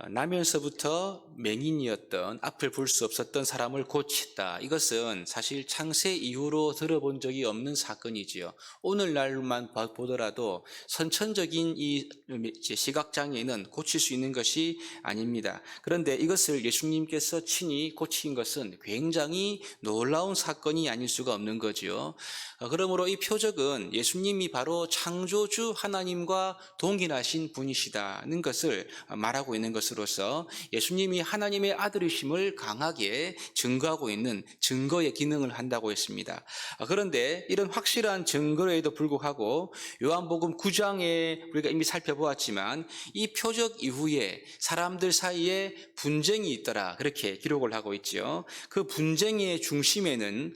나면서부터 맹인이었던 앞을 볼 수 없었던 사람을 고쳤다. 이것은 사실 창세 이후로 들어본 적이 없는 사건이지요. 오늘날만 보더라도 선천적인 이 시각장애는 고칠 수 있는 것이 아닙니다. 그런데 이것을 예수님께서 친히 고친 것은 굉장히 놀라운 사건이 아닐 수가 없는 거지요. 그러므로 이 표적은 예수님이 바로 창조주 하나님과 동일하신 분이시다는 것을 말하고 있는 것으로서 예수님이 하나님의 아들이심을 강하게 증거하고 있는 증거의 기능을 한다고 했습니다. 그런데 이런 확실한 증거에도 불구하고 요한복음 9장에 우리가 이미 살펴보았지만 이 표적 이후에 사람들 사이에 분쟁이 있더라, 그렇게 기록을 하고 있죠. 그 분쟁의 중심에는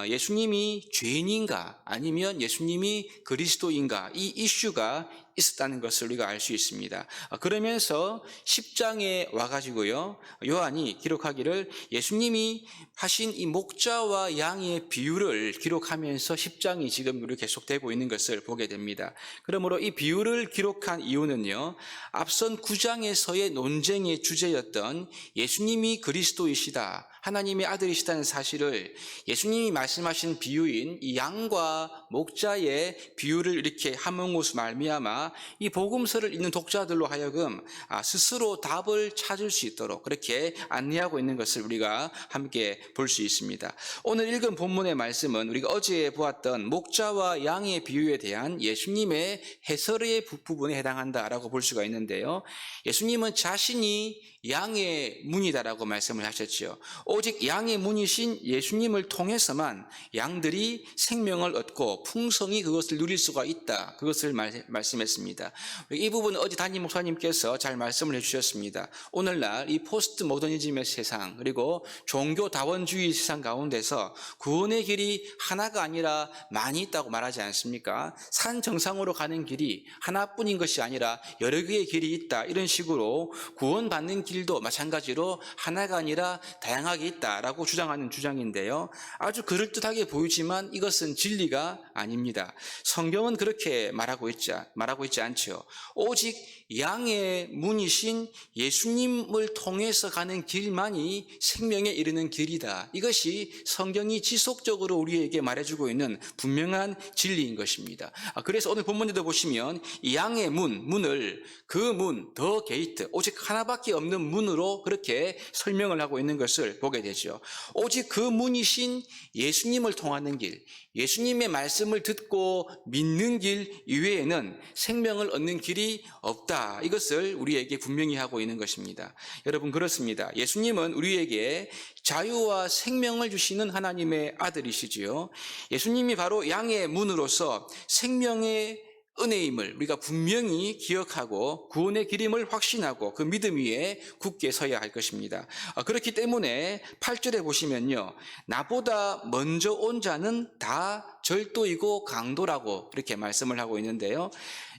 예수님이 죄인인가 아니면 예수님이 그리스도인가, 이 이슈가 있었다는 것을 우리가 알 수 있습니다. 그러면서 10장에 와가지고요, 요한이 기록하기를 예수님이 하신 이 목자와 양의 비유를 기록하면서 10장이 지금 우리 계속되고 있는 것을 보게 됩니다. 그러므로 이 비유를 기록한 이유는요, 앞선 9장에서의 논쟁의 주제였던 예수님이 그리스도이시다, 하나님의 아들이시다는 사실을 예수님이 말씀하신 비유인 이 양과 목자의 비유를 이렇게 함은 것으로 말미암아 이 복음서를 읽는 독자들로 하여금 스스로 답을 찾을 수 있도록 그렇게 안내하고 있는 것을 우리가 함께 볼 수 있습니다. 오늘 읽은 본문의 말씀은 우리가 어제 보았던 목자와 양의 비유에 대한 예수님의 해설의 부분에 해당한다라고 볼 수가 있는데요. 예수님은 자신이 양의 문이다라고 말씀을 하셨죠. 오직 양의 문이신 예수님을 통해서만 양들이 생명을 얻고 풍성히 그것을 누릴 수가 있다, 그것을 말씀했습니다. 이 부분은 어제 담임 목사님께서 잘 말씀을 해주셨습니다. 오늘날 이 포스트 모더니즘의 세상, 그리고 종교다원주의 세상 가운데서 구원의 길이 하나가 아니라 많이 있다고 말하지 않습니까? 산 정상으로 가는 길이 하나뿐인 것이 아니라 여러 개의 길이 있다, 이런 식으로 구원받는 길도 마찬가지로 하나가 아니라 다양하게 있다라고 주장하는 주장인데요, 아주 그럴듯하게 보이지만 이것은 진리가 아닙니다. 성경은 그렇게 말하고 있지 않죠. 오직 양의 문이신 예수님을 통해서 가는 길만이 생명에 이르는 길이다, 이것이 성경이 지속적으로 우리에게 말해주고 있는 분명한 진리인 것입니다. 그래서 오늘 본문에도 보시면 이 양의 문을 그 문, 더 게이트, 오직 하나밖에 없는 문으로 그렇게 설명을 하고 있는 것을 보게 되죠. 오직 그 문이신 예수님을 통하는 길, 예수님의 말씀을 듣고 믿는 길 이외에는 생명을 얻는 길이 없다, 이것을 우리에게 분명히 하고 있는 것입니다. 여러분, 그렇습니다. 예수님은 우리에게 자유와 생명을 주시는 하나님의 아들이시지요. 예수님이 바로 양의 문으로서 생명의 은혜임을 우리가 분명히 기억하고 구원의 길임을 확신하고 그 믿음 위에 굳게 서야 할 것입니다. 그렇기 때문에 8절에 보시면요, 나보다 먼저 온 자는 다 절도이고 강도라고 이렇게 말씀을 하고 있는데요,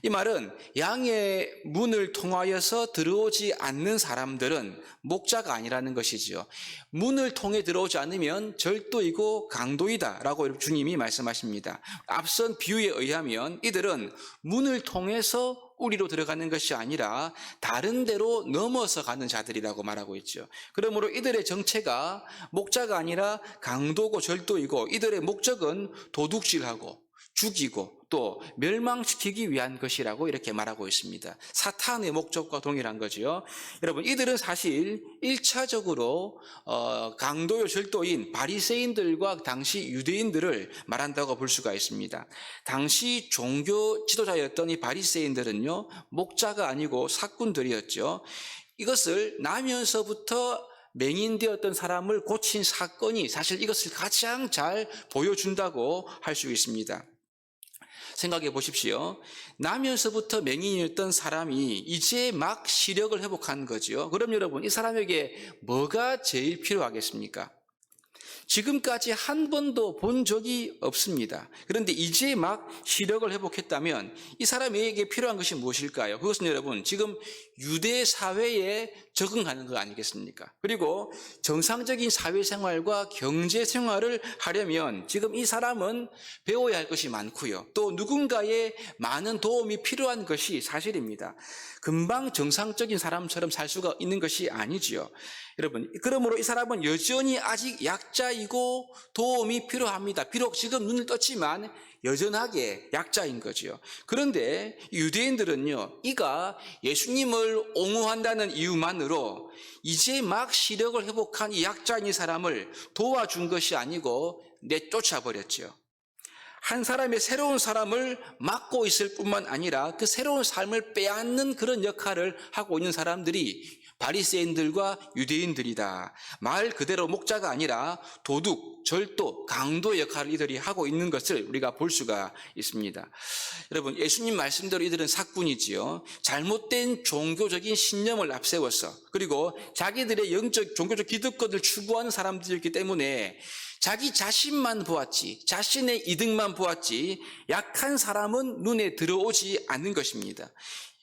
이 말은 양의 문을 통하여서 들어오지 않는 사람들은 목자가 아니라는 것이지요. 문을 통해 들어오지 않으면 절도이고 강도이다 라고 주님이 말씀하십니다. 앞선 비유에 의하면 이들은 문을 통해서 우리로 들어가는 것이 아니라 다른 데로 넘어서 가는 자들이라고 말하고 있죠. 그러므로 이들의 정체가 목자가 아니라 강도고 절도이고, 이들의 목적은 도둑질하고 죽이고 또 멸망시키기 위한 것이라고 이렇게 말하고 있습니다. 사탄의 목적과 동일한 거죠. 여러분, 이들은 사실 1차적으로 강도요 절도인 바리새인들과 당시 유대인들을 말한다고 볼 수가 있습니다. 당시 종교 지도자였던 이 바리새인들은요, 목자가 아니고 사꾼들이었죠. 이것을 나면서부터 맹인되었던 사람을 고친 사건이 사실 이것을 가장 잘 보여준다고 할 수 있습니다. 생각해 보십시오. 나면서부터 맹인이었던 사람이 이제 막 시력을 회복한 거죠. 그럼 여러분, 이 사람에게 뭐가 제일 필요하겠습니까? 지금까지 한 번도 본 적이 없습니다. 그런데 이제 막 시력을 회복했다면 이 사람에게 필요한 것이 무엇일까요? 그것은 여러분 지금 유대 사회에 적응하는 거 아니겠습니까? 그리고 정상적인 사회생활과 경제생활을 하려면 지금 이 사람은 배워야 할 것이 많고요. 또 누군가의 많은 도움이 필요한 것이 사실입니다. 금방 정상적인 사람처럼 살 수가 있는 것이 아니지요. 여러분, 그러므로 이 사람은 여전히 아직 약자이고 도움이 필요합니다. 비록 지금 눈을 떴지만 여전하게 약자인 거지요. 그런데 유대인들은요, 이가 예수님을 옹호한다는 이유만으로 이제 막 시력을 회복한 이 약자인 이 사람을 도와준 것이 아니고 내쫓아 버렸지요. 한 사람의 새로운 사람을 맡고 있을 뿐만 아니라 그 새로운 삶을 빼앗는 그런 역할을 하고 있는 사람들이 바리새인들과 유대인들이다. 말 그대로 목자가 아니라 도둑, 절도, 강도 역할을 이들이 하고 있는 것을 우리가 볼 수가 있습니다. 여러분, 예수님 말씀대로 이들은 사꾼이지요. 잘못된 종교적인 신념을 앞세워서 그리고 자기들의 영적, 종교적 기득권을 추구하는 사람들이기 때문에 자기 자신만 보았지, 자신의 이득만 보았지 약한 사람은 눈에 들어오지 않는 것입니다.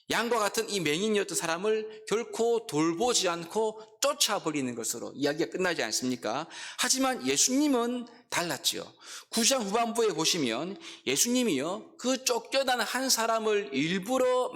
양과 같은 이 맹인이었던 사람을 결코 돌보지 않고 쫓아버리는 것으로 이야기가 끝나지 않습니까? 하지만 예수님은 달랐죠. 9장 후반부에 보시면 예수님이요, 그 쫓겨난 한 사람을 일부러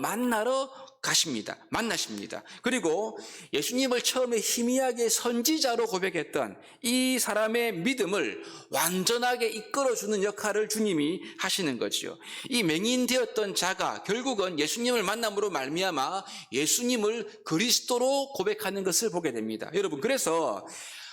만나십니다. 그리고 예수님을 처음에 희미하게 선지자로 고백했던 이 사람의 믿음을 완전하게 이끌어주는 역할을 주님이 하시는 거지요. 이 맹인 되었던 자가 결국은 예수님을 만남으로 말미암아 예수님을 그리스도로 고백하는 것을 보게 됩니다. 여러분, 그래서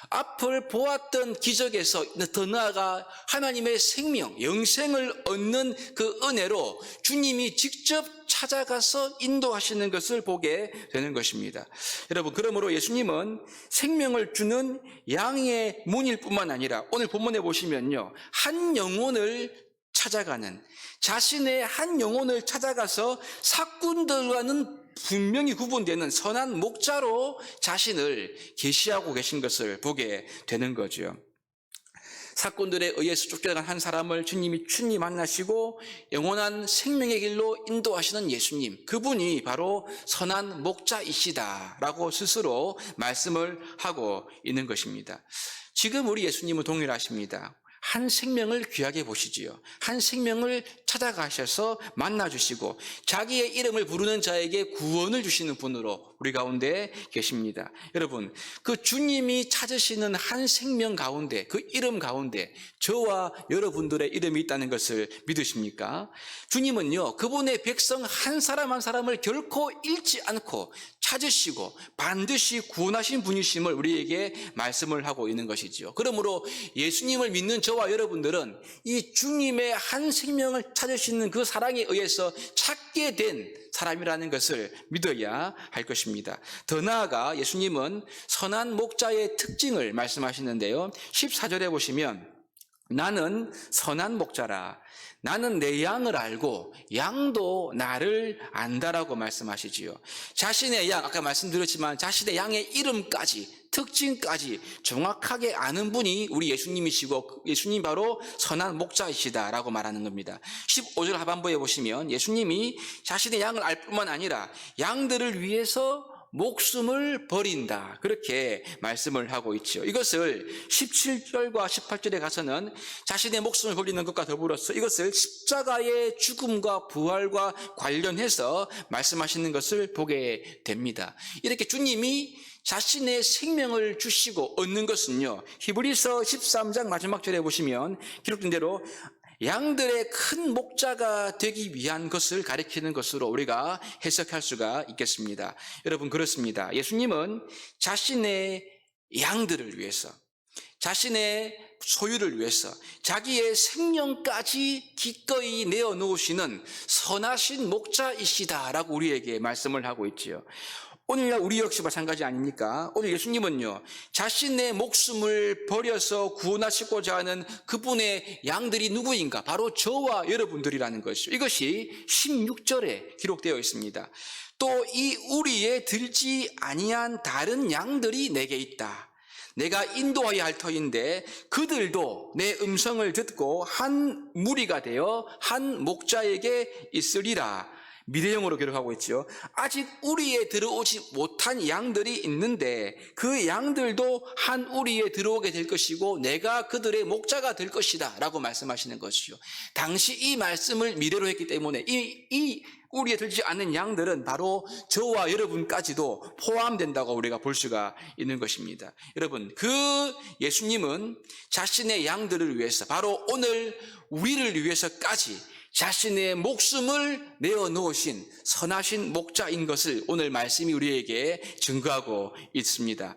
앞을 보았던 기적에서 더 나아가 하나님의 생명, 영생을 얻는 그 은혜로 주님이 직접 찾아가서 인도하시는 것을 보게 되는 것입니다. 여러분, 그러므로 예수님은 생명을 주는 양의 문일 뿐만 아니라 오늘 본문에 보시면요, 한 영혼을 찾아가는, 자신의 한 영혼을 찾아가서 사꾼들과는 분명히 구분되는 선한 목자로 자신을 계시하고 계신 것을 보게 되는 거죠. 사꾼들에 의해서 쫓겨난 한 사람을 주님이 친히 만나시고 영원한 생명의 길로 인도하시는 예수님, 그분이 바로 선한 목자이시다라고 스스로 말씀을 하고 있는 것입니다. 지금 우리 예수님은 동일하십니다. 한 생명을 귀하게 보시지요. 한 생명을 찾아가셔서 만나주시고 자기의 이름을 부르는 자에게 구원을 주시는 분으로 우리 가운데 계십니다. 여러분, 그 주님이 찾으시는 한 생명 가운데, 그 이름 가운데 저와 여러분들의 이름이 있다는 것을 믿으십니까? 주님은요, 그분의 백성 한 사람 한 사람을 결코 잃지 않고 찾으시고 반드시 구원하신 분이심을 우리에게 말씀을 하고 있는 것이지요. 그러므로 예수님을 믿는 저와 여러분들은 이 주님의 한 생명을 찾으시는 그 사랑에 의해서 찾게 된 사람이라는 것을 믿어야 할 것입니다. 더 나아가 예수님은 선한 목자의 특징을 말씀하시는데요. 14절에 보시면 나는 선한 목자라. 나는 내 양을 알고 양도 나를 안다라고 말씀하시지요. 자신의 양, 아까 말씀드렸지만 자신의 양의 이름까지, 특징까지 정확하게 아는 분이 우리 예수님이시고 예수님 바로 선한 목자이시다라고 말하는 겁니다. 15절 하반부에 보시면 예수님이 자신의 양을 알 뿐만 아니라 양들을 위해서 목숨을 버린다, 그렇게 말씀을 하고 있죠. 이것을 17절과 18절에 가서는 자신의 목숨을 버리는 것과 더불어서 이것을 십자가의 죽음과 부활과 관련해서 말씀하시는 것을 보게 됩니다. 이렇게 주님이 자신의 생명을 주시고 얻는 것은요, 히브리서 13장 마지막 절에 보시면 기록된 대로 양들의 큰 목자가 되기 위한 것을 가리키는 것으로 우리가 해석할 수가 있겠습니다. 여러분, 그렇습니다. 예수님은 자신의 양들을 위해서, 자신의 소유를 위해서 자기의 생명까지 기꺼이 내어놓으시는 선하신 목자이시다라고 우리에게 말씀을 하고 있지요. 오늘날 우리 역시 마찬가지 아닙니까? 오늘 예수님은요, 자신의 목숨을 버려서 구원하시고자 하는 그분의 양들이 누구인가? 바로 저와 여러분들이라는 것이죠. 이것이 16절에 기록되어 있습니다. 또 이 우리에 들지 아니한 다른 양들이 내게 있다. 내가 인도하여야 할 터인데 그들도 내 음성을 듣고 한 무리가 되어 한 목자에게 있으리라. 미래형으로 기록하고 있죠. 아직 우리에 들어오지 못한 양들이 있는데 그 양들도 한 우리에 들어오게 될 것이고 내가 그들의 목자가 될 것이다 라고 말씀하시는 것이죠. 당시 이 말씀을 미래로 했기 때문에 이 우리에 들지 않는 양들은 바로 저와 여러분까지도 포함된다고 우리가 볼 수가 있는 것입니다. 여러분, 그 예수님은 자신의 양들을 위해서 바로 오늘 우리를 위해서까지 자신의 목숨을 내어놓으신 선하신 목자인 것을 오늘 말씀이 우리에게 증거하고 있습니다.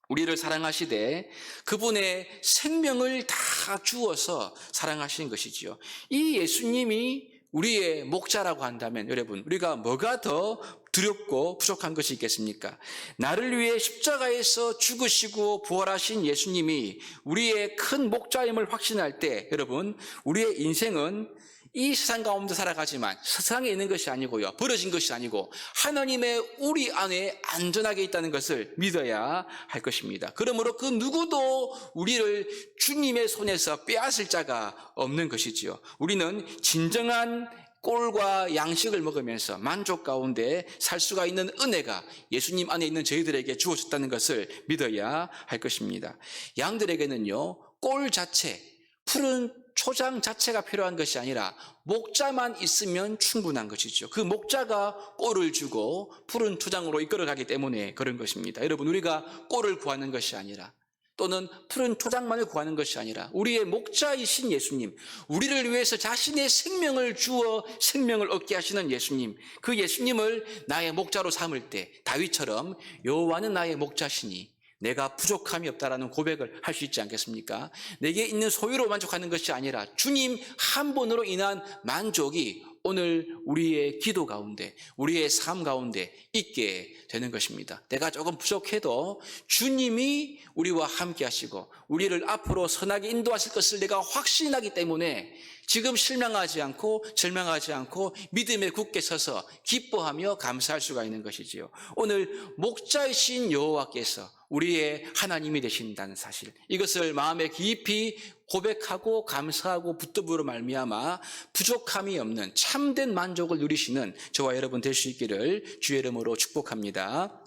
우리를 사랑하시되 그분의 생명을 다 주어서 사랑하시는 것이지요. 이 예수님이 우리의 목자라고 한다면 여러분, 우리가 뭐가 더 두렵고 부족한 것이 있겠습니까? 나를 위해 십자가에서 죽으시고 부활하신 예수님이 우리의 큰 목자임을 확신할 때 여러분, 우리의 인생은 이 세상 가운데 살아가지만 세상에 있는 것이 아니고요, 버려진 것이 아니고 하나님의 우리 안에 안전하게 있다는 것을 믿어야 할 것입니다. 그러므로 그 누구도 우리를 주님의 손에서 빼앗을 자가 없는 것이지요. 우리는 진정한 꼴과 양식을 먹으면서 만족 가운데 살 수가 있는 은혜가 예수님 안에 있는 저희들에게 주어졌다는 것을 믿어야 할 것입니다. 양들에게는요, 꼴 자체, 푸른 초장 자체가 필요한 것이 아니라 목자만 있으면 충분한 것이죠. 그 목자가 꼴을 주고 푸른 초장으로 이끌어가기 때문에 그런 것입니다. 여러분, 우리가 꼴을 구하는 것이 아니라 또는 푸른 초장만을 구하는 것이 아니라 우리의 목자이신 예수님, 우리를 위해서 자신의 생명을 주어 생명을 얻게 하시는 예수님, 그 예수님을 나의 목자로 삼을 때 다윗처럼 여호와는 나의 목자시니 내가 부족함이 없다라는 고백을 할 수 있지 않겠습니까? 내게 있는 소유로 만족하는 것이 아니라 주님 한 분으로 인한 만족이 오늘 우리의 기도 가운데, 우리의 삶 가운데 있게 되는 것입니다. 내가 조금 부족해도 주님이 우리와 함께 하시고 우리를 앞으로 선하게 인도하실 것을 내가 확신하기 때문에 지금 실망하지 않고 절망하지 않고 믿음에 굳게 서서 기뻐하며 감사할 수가 있는 것이지요. 오늘 목자이신 여호와께서 우리의 하나님이 되신다는 사실, 이것을 마음에 깊이 고백하고 감사하고 붙듭으로 말미암아 부족함이 없는 참된 만족을 누리시는 저와 여러분 될 수 있기를 주의 이름으로 축복합니다.